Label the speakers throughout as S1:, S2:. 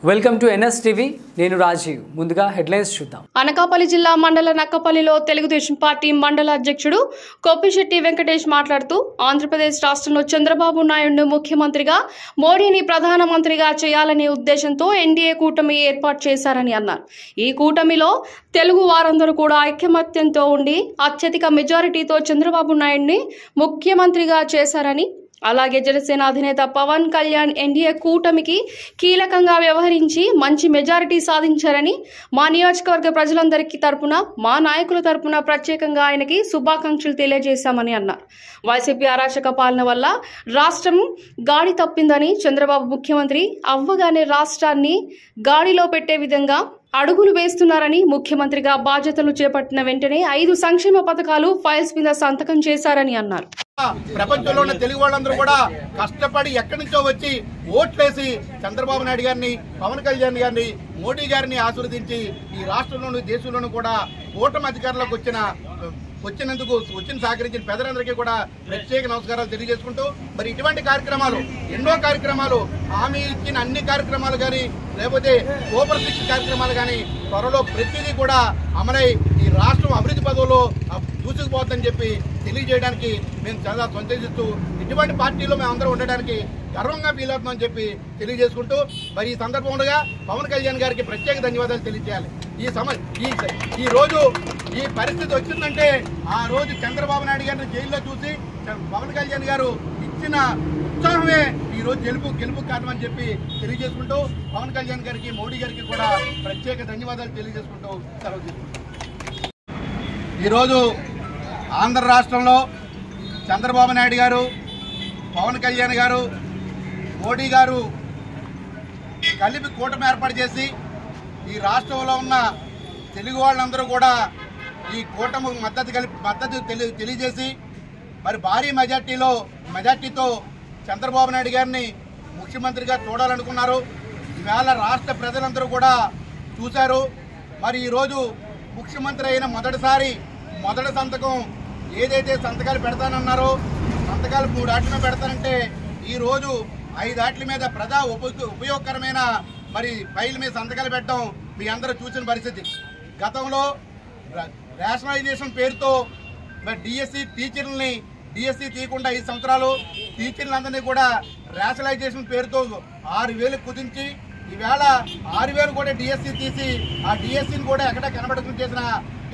S1: Welcome to NSTV. నేను రాజీవ్. ముందుగా headlines చూద్దాం.
S2: అనకాపల్లి జిల్లా మండల నక్కపల్లిలో తెలుగుదేశం పార్టీ మండల అధ్యక్షుడు కొప్పిశెట్టి వెంకటేష్ మాట్లాడుతూ ఆంధ్రప్రదేశ్ రాష్ట్రంలో చంద్రబాబు నాయుడును ముఖ్యమంత్రిగా, మోడీని ప్రధానమంత్రిగా చేయాలనే ఉద్దేశంతో ఎన్డీఏ కూటమి ఏర్పాటు చేశారని అన్నారు. ఈ కూటమిలో తెలుగు వారందరూ కూడా ఐకమత్యంతో ఉండి అత్యధిక మెజారిటీతో చంద్రబాబు నాయుడిని ముఖ్యమంత్రిగా చేశారని, అలాగే జనసేన అధినేత పవన్ కళ్యాణ్ ఎన్డీఏ కూటమికి కీలకంగా వ్యవహరించి మంచి మెజారిటీ సాధించారని, మా నియోజకవర్గ ప్రజలందరికీ తరపున, మా నాయకుల తరపున ప్రత్యేకంగా ఆయనకి శుభాకాంక్షలు తెలియజేశామని అన్నారు. వైసీపీ అరాచక పాలన వల్ల రాష్ట్రం గాడి తప్పిందని, చంద్రబాబు ముఖ్యమంత్రి అవ్వగానే రాష్ట్రాన్ని గాడిలో పెట్టే విధంగా అడుగులు వేస్తున్నారని, ముఖ్యమంత్రిగా బాధ్యతలు చేపట్టిన వెంటనే 5 సంక్షేమ పథకాలు ఫైల్స్ మీద సంతకం చేశారని అన్నారు.
S3: ప్రపంచంలో ఉన్న తెలుగు వాళ్ళందరూ కూడా కష్టపడి ఎక్కడి నుంచో వచ్చి ఓట్లేసి చంద్రబాబు నాయుడు గారిని, పవన్ కళ్యాణ్ గారిని, మోడీ గారిని ఆశీర్వదించి ఈ రాష్ట్రంలోను దేశంలోనూ కూడా కూటమి అధికారంలోకి వచ్చిన సహకరించిన పెద్దలందరికీ కూడా ప్రత్యేక నమస్కారాలు తెలియజేసుకుంటూ, మరి ఇటువంటి కార్యక్రమాలు ఎన్నో కార్యక్రమాలు, హామీ ఇచ్చిన అన్ని కార్యక్రమాలు కానీ, లేకపోతే సూపర్ 6 కార్యక్రమాలు కానీ త్వరలో ప్రతిదీ కూడా అమలై ఈ రాష్ట్రం అభివృద్ధి పదవులో దూసుకుపోతుందని చెప్పి తెలియజేయడానికి మేము చాలా సంతోషిస్తూ, ఇటువంటి పార్టీలో మేము అందరూ ఉండడానికి గర్వంగా ఫీల్ అవుతున్నామని చెప్పి తెలియజేసుకుంటూ, మరి ఈ సందర్భంగా పవన్ కళ్యాణ్ గారికి ప్రత్యేక ధన్యవాదాలు తెలియజేయాలి. ఈ రోజు ఈ పరిస్థితి వచ్చిందంటే ఆ రోజు చంద్రబాబు నాయుడు గారిని జైల్లో చూసి పవన్ కళ్యాణ్ గారు ఇచ్చిన ఉత్సాహమే ఈ రోజు గెలుపు కారణమని చెప్పి తెలియజేసుకుంటూ, పవన్ కళ్యాణ్ గారికి, మోడీ గారికి కూడా ప్రత్యేక ధన్యవాదాలు తెలియజేసుకుంటూ సెలవు తీసుకుంటాం. ఈరోజు ఆంధ్ర రాష్ట్రంలో చంద్రబాబు నాయుడు గారు, పవన్ కళ్యాణ్ గారు, మోడీ గారు కలిపి కూటమి ఏర్పాటు చేసి ఈ రాష్ట్రంలో ఉన్న తెలుగు వాళ్ళందరూ కూడా ఈ కూటమి మద్దతు తెలియజేసి మరి భారీ మెజార్టీతో చంద్రబాబు నాయుడు గారిని ముఖ్యమంత్రిగా చూడాలనుకున్నారు. ఈవేళ రాష్ట్ర ప్రజలందరూ కూడా చూశారు. మరి ఈరోజు ముఖ్యమంత్రి అయిన మొదటి సంతకం ఏదైతే సంతకాలు పెడతానన్నారో, సంతకాలు 3 ఆటల మీద పెడతానంటే ఈరోజు 5 ఆటల మీద ప్రజా ఉపయోగకరమైన మరి ఫైల్ మీద సంతకాలు పెట్టడం మీ అందరూ చూసిన పరిస్థితి. గతంలో రేషనలైజేషన్ పేరుతో మరి డిఎస్సి తీయకుండా 5 సంవత్సరాలు టీచర్లందరినీ కూడా రేషనలైజేషన్ పేరుతో 6,000 కుదించి ఈవేళ 6,000 కూడా డిఎస్సి తీసి ఆ డిఎస్సిని కూడా ఎక్కడ కనబడకుండా చేసిన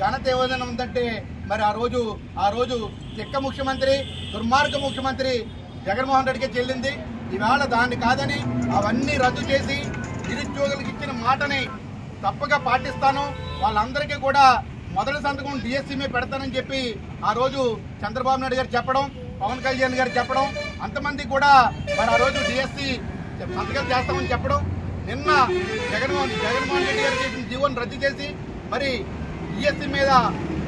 S3: ఘనత ఏదైనా ఉందంటే మరి ఆ రోజు చిక్క ముఖ్యమంత్రి, దుర్మార్గ ముఖ్యమంత్రి జగన్మోహన్ రెడ్డికి చెల్లింది. ఈవేళ దాన్ని కాదని అవన్నీ రద్దు చేసి నిరుద్యోగులకు ఇచ్చిన మాటని తప్పగా పాటిస్తాను, వాళ్ళందరికీ కూడా మొదటి సంతకం డిఎస్సి మీద పెడతానని చెప్పి ఆ రోజు చంద్రబాబు నాయుడు గారు చెప్పడం, పవన్ కళ్యాణ్ గారు చెప్పడం, అంతమంది కూడా మరి ఆ రోజు డిఎస్సి సంతకాలు చేస్తామని చెప్పడం, నిన్న జగన్మోహన్ రెడ్డి గారు చేసిన జీవోని రద్దు చేసి మరి డిఎస్సి మీద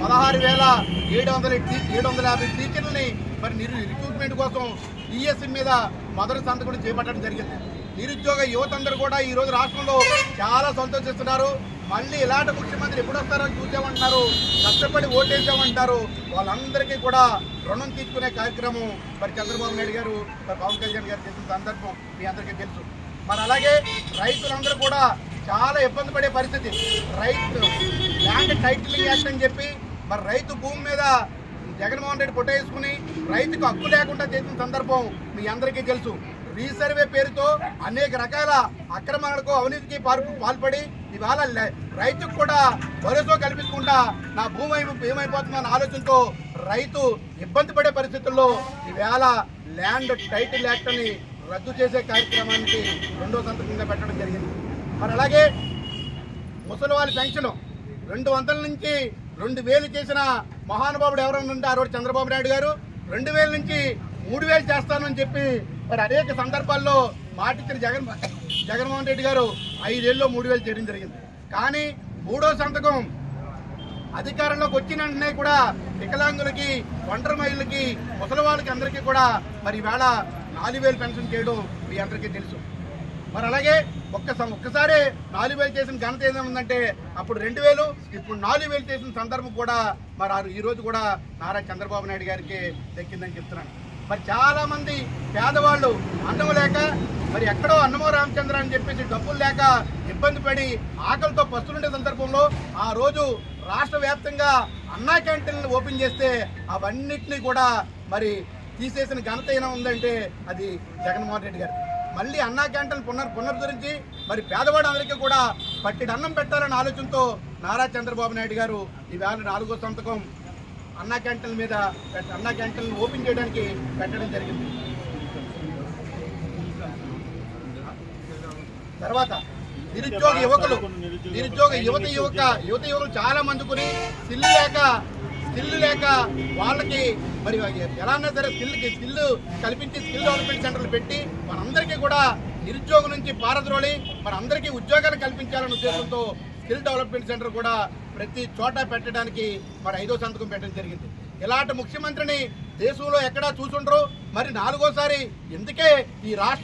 S3: 16,750 టీచర్లని మరి రిక్రూట్మెంట్ కోసం డిఎస్సి మీద మొదటి సంతకం చేపట్టడం జరిగింది. నిరుద్యోగ యువత అందరూ కూడా ఈ రోజు రాష్ట్రంలో చాలా సంతోషిస్తున్నారు. మళ్ళీ ఇలాంటి ముఖ్యమంత్రి ఎప్పుడు వస్తారో చూసామంటున్నారు, కష్టపడి ఓటేసామంటారు. వాళ్ళందరికీ కూడా రుణం తీసుకునే కార్యక్రమం మరి చంద్రబాబు నాయుడు గారు, పవన్ కళ్యాణ్ గారు చేసిన సందర్భం మీ అందరికీ తెలుసు. మరి అలాగే రైతులందరూ కూడా చాలా ఇబ్బంది పడే పరిస్థితి. ల్యాండ్ టైటిలింగ్ యాక్ట్ అని చెప్పి మరి రైతు భూమి మీద జగన్మోహన్ రెడ్డి పొట్టేసుకుని రైతుకు హక్కు లేకుండా చేసిన సందర్భం మీ అందరికీ తెలుసు. రీసర్వే పేరుతో అనేక రకాల అక్రమాలకు, అవినీతికి పాల్పడి ఇవాళ రైతుకు కూడా భరోసా కల్పించకుండా నా భూమి ఏమైపోతుందన్న ఆలోచనతో రైతు ఇబ్బంది పడే పరిస్థితుల్లో ఈవేళ ల్యాండ్ టైటిల్ యాక్ట్ అని రద్దు చేసే కార్యక్రమానికి 2వ సంతకంగా పెట్టడం జరిగింది. మరి అలాగే ముసలి వాళ్ళ పెన్షన్ 200 నుంచి 2,000 చేసిన మహానుభావుడు ఎవరైనా ఉంటే ఆ రోజు చంద్రబాబు నాయుడు గారు 2,000 నుంచి 3,000 చేస్తానని చెప్పి మరి అనేక సందర్భాల్లో మాటిచ్చిన జగన్మోహన్ రెడ్డి గారు 5 ఏళ్ళలో 3,000 చేయడం జరిగింది. కానీ 3వ సంతకం అధికారంలోకి వచ్చిన వెంటనే కూడా వికలాంగులకి, ఒంటరి మహిళలకి, ముసలి వాళ్ళకి అందరికీ కూడా మరి ఈవేళ 4,000 పెన్షన్ చేయడం మీ అందరికీ తెలుసు. మరి అలాగే ఒక్కసారి 4,000 చేసిన ఘనత ఏదేముందంటే అప్పుడు 2,000, ఇప్పుడు 4,000 చేసిన సందర్భం కూడా మరి ఈ రోజు కూడా నారా చంద్రబాబు నాయుడు గారికి దక్కిందని చెప్తున్నాను. మరి చాలా మంది పేదవాళ్ళు అన్నం లేక మరి ఎక్కడో అన్నమో రామచంద్ర అని చెప్పేసి డబ్బులు లేక ఇబ్బంది పడి ఆకలితో పస్తులుండే సందర్భంలో ఆ రోజు రాష్ట్ర వ్యాప్తంగా అన్నా క్యాంటీన్లు ఓపెన్ చేస్తే అవన్నిటినీ కూడా మరి తీసేసిన ఘనత ఏమైనా ఉందంటే అది జగన్మోహన్ రెడ్డి గారు. మళ్ళీ అన్నా క్యాంటీన్ పునరుద్ధరించి మరి పేదవాడందరికీ కూడా పట్టిడి అన్నం పెట్టాలనే ఆలోచనతో నారా చంద్రబాబు నాయుడు గారు ఈవేళ 4వ సంతకం అన్నా క్యాంటీన్ల మీద అన్నా క్యాంటీన్లు ఓపెన్ చేయడానికి పెట్టడం జరిగింది. తర్వాత నిరుద్యోగ యువకులు చాలా మందికి స్కిల్ లేక వాళ్ళకి మరి ఎలాన్నా సరే స్కిల్ కల్పించి స్కిల్ డెవలప్మెంట్ సెంటర్లు పెట్టి మనందరికీ కూడా నిరుద్యోగం నుంచి పారద్రోలి మనందరికీ ఉద్యోగాలు కల్పించాలనే ఉద్దేశంతో స్కిల్ డెవలప్మెంట్ సెంటర్ కూడా ప్రతి చోట పెట్టడానికి మరి 5వ సంతకం పెట్టడం జరిగింది. ఇలాంటి ముఖ్యమంత్రిని దేశంలో ఎక్కడా చూసుండ్రు. మరి 4వసారి ఎందుకే ఈ రాష్ట్రం